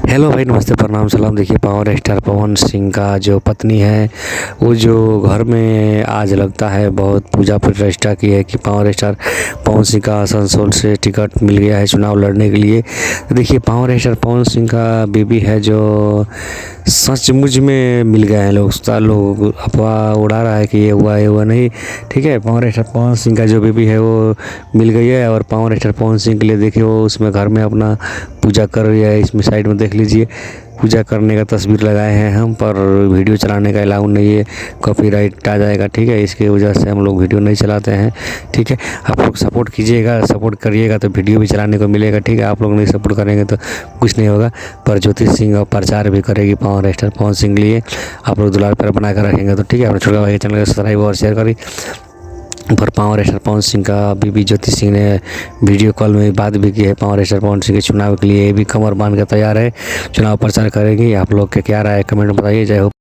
Hello भाई, नमस्ते, प्रणाम, सलाम। देखिए, पावर स्टार पवन सिंह का जो पत्नी है, वो जो घर में आज लगता है बहुत पूजा प्रतिष्ठा की है कि पावर स्टार पवन सिंह का आसनसोल से टिकट मिल गया है चुनाव लड़ने के लिए। तो देखिए, पावर स्टार पवन सिंह का बेबी है जो सचमुच में मिल गया है। लोग अफवाह उड़ा रहा है कि ये हुआ नहीं। ठीक है, पावर स्टार पवन सिंह का जो बेबी है वो मिल गई है। और पावर स्टार पवन सिंह के लिए देखिए, वो उसमें घर में अपना पूजा कर रही है। इसमें साइड में देख लीजिए, पूजा करने का तस्वीर लगाए हैं हम, पर वीडियो चलाने का अलाउ नहीं है, कॉपीराइट आ जाएगा। ठीक है, इसके वजह से हम लोग वीडियो नहीं चलाते हैं। ठीक है, आप लोग सपोर्ट कीजिएगा, सपोर्ट करिएगा तो वीडियो भी चलाने को मिलेगा। ठीक है, आप लोग नहीं सपोर्ट करेंगे तो कुछ नहीं होगा। पर ज्योति सिंह प्रचार भी करेगी पावर स्टार पवन सिंह के लिए। आप लोग दुलार पर बना कर रखेंगे तो ठीक है। अपने छोटे भाई के चैनल को सब्सक्राइब और शेयर करिए। पर पावर स्टार पवन सिंह का बीबी ज्योति सिंह ने वीडियो कॉल में बात भी की है पावर स्टार पवन सिंह के चुनाव के लिए। ये भी कमर बांध कर तैयार है, चुनाव प्रचार करेंगी। आप लोग के क्या राय है कमेंट में बताइए। जय हो।